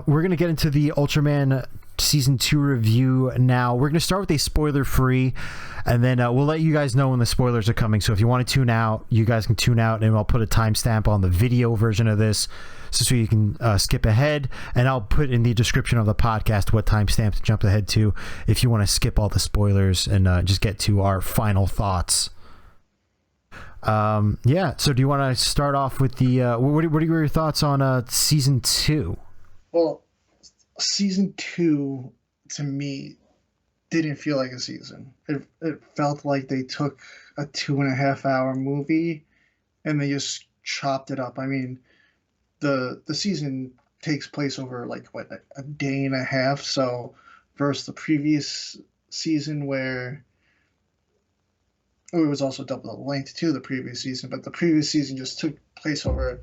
we're going to get into the Ultraman Season 2 review now. We're going to start with a spoiler-free, and then we'll let you guys know when the spoilers are coming. So if you want to tune out, you guys can tune out, and I'll put a timestamp on the video version of this so you can skip ahead, and I'll put in the description of the podcast what timestamp to jump ahead to if you want to skip all the spoilers and just get to our final thoughts. Yeah, so do you want to start off with the what are your thoughts on Season 2? Well, Season 2 to me didn't feel like a season. It felt like they took a 2.5-hour movie and they just chopped it up. I mean, the season takes place over like a day and a half, so versus the previous season where it was also double the length to the previous season, but the previous season just took place over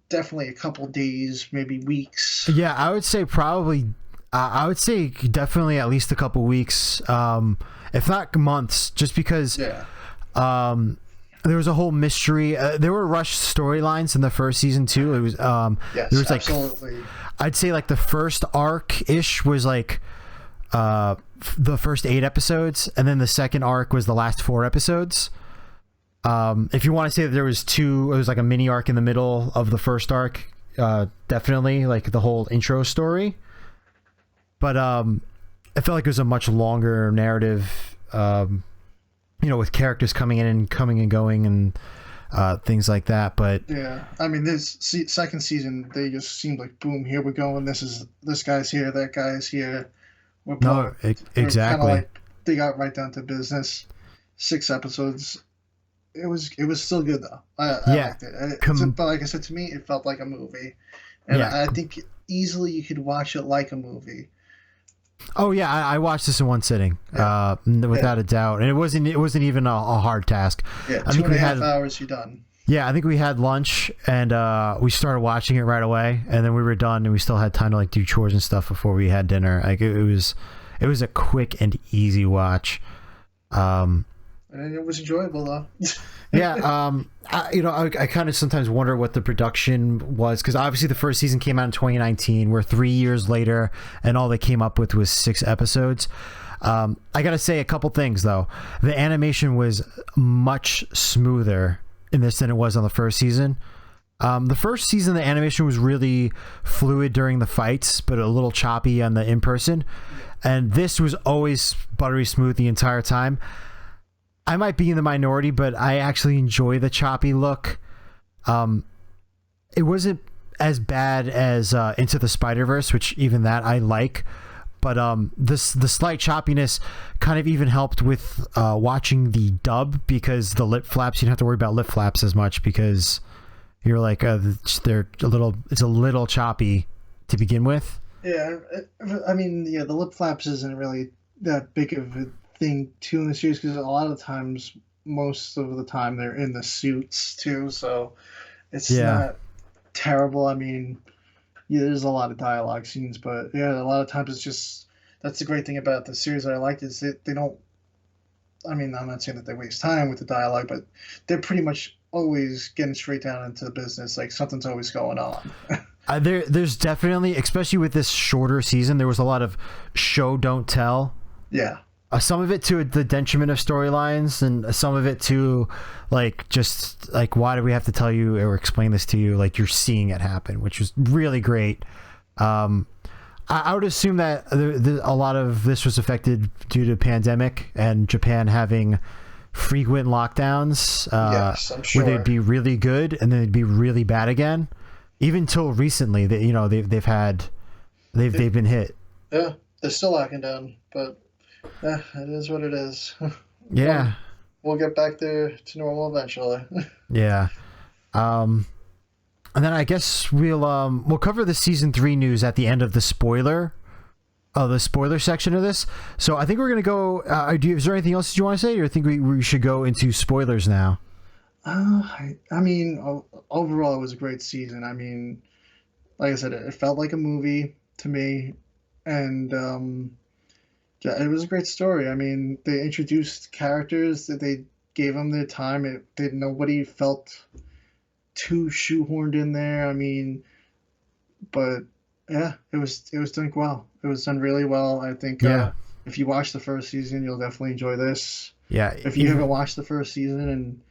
definitely a couple days, maybe weeks. Yeah, I would say probably I would say definitely at least a couple weeks, if not months, just because there was a whole mystery. There were rushed storylines in the first season too. It was yes, there was like absolutely. I'd say like the first arc ish was like the first 8 episodes, and then the second arc was the last 4 episodes. If you want to say that there was it was like a mini arc in the middle of the first arc, definitely like the whole intro story. But I felt like it was a much longer narrative, with characters coming in and coming and going and things like that. But yeah, I mean, this second season, they just seemed like, boom, here we go, and this guy's here, that guy's here. Exactly. Like, they got right down to business. 6 episodes. It was still good though. I liked it. But like I said, to me, it felt like a movie, and I think easily you could watch it like a movie. Oh yeah, I watched this in one sitting, without a doubt, and it wasn't even a hard task. Yeah, 2.5 hours, you're done. Yeah, I think we had lunch and we started watching it right away, and then we were done, and we still had time to like do chores and stuff before we had dinner. Like it was a quick and easy watch. And it was enjoyable though. Yeah, I kind of sometimes wonder what the production was, because obviously the first season came out in 2019. We're 3 years later, and all they came up with was 6 episodes. I gotta say a couple things though. The animation was much smoother in this than it was on the first season. The first season, the animation was really fluid during the fights, but a little choppy on the in-person. And this was always buttery smooth the entire time. I might be in the minority, but I actually enjoy the choppy look. It wasn't as bad as Into the Spider-Verse, which even that I like. But the slight choppiness kind of even helped with watching the dub, because the lip flaps, you don't have to worry about lip flaps as much, because you're like it's a little choppy to begin with. Yeah, I mean, the lip flaps isn't really that big of a thing too in the series, because a lot of times, most of the time, they're in the suits too, so it's not terrible. I mean, yeah, there's a lot of dialogue scenes, but yeah, a lot of times it's just, that's the great thing about the series that I liked, is that they don't, I mean, I'm not saying that they waste time with the dialogue, but they're pretty much always getting straight down into the business. Like, something's always going on. There's definitely, especially with this shorter season, there was a lot of show don't tell. Yeah. Some of it to the detriment of storylines, and some of it to like, just like, why do we have to tell you or explain this to you? Like, you're seeing it happen, which was really great. I would assume that a lot of this was affected due to pandemic and Japan having frequent lockdowns, yes, I'm sure. where they'd be really good and then they'd be really bad again. Even till recently, they've been hit. Yeah, they're still locking down, but it is what it is. Yeah, we'll get back there to normal eventually. Yeah. And then I guess we'll cover the season 3 news at the end of the spoiler section of this. So I think we're gonna go. Is there anything else you want to say, or I think we should go into spoilers now? I mean, overall, it was a great season. I mean, like I said, it felt like a movie to me, and yeah, it was a great story. I mean, they introduced characters that they gave them their time. Nobody felt too shoehorned in there. I mean, but Yeah, it was done well. It was done really well. I think Yeah, if you watch the first season, you'll definitely enjoy this. yeah. If you haven't watched the first season and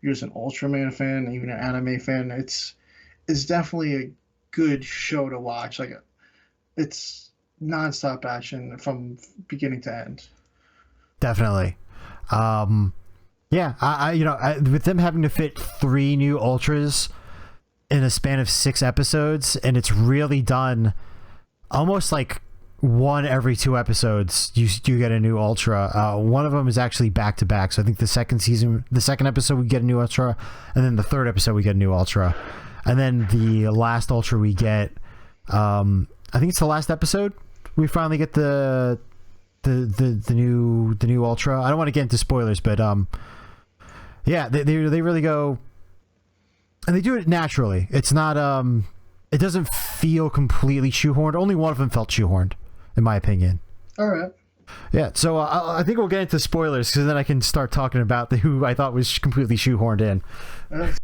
you're just an Ultraman fan, even an anime fan, it's definitely a good show to watch. Like it's nonstop action from beginning to end. Definitely. Yeah, with them having to fit 3 new Ultras in a span of 6 episodes, and it's really done almost like one every 2 episodes. You get a new Ultra. One of them is actually back to back. So I think the second episode we get a new Ultra, and then the third episode we get a new Ultra, and then the last Ultra we get. I think it's the last episode. We finally get the new Ultra. I don't want to get into spoilers, but yeah, they really go, and they do it naturally. It's not it doesn't feel completely shoehorned. Only one of them felt shoehorned, in my opinion. All right. Yeah, so I think we'll get into spoilers because then I can start talking about who I thought was completely shoehorned in.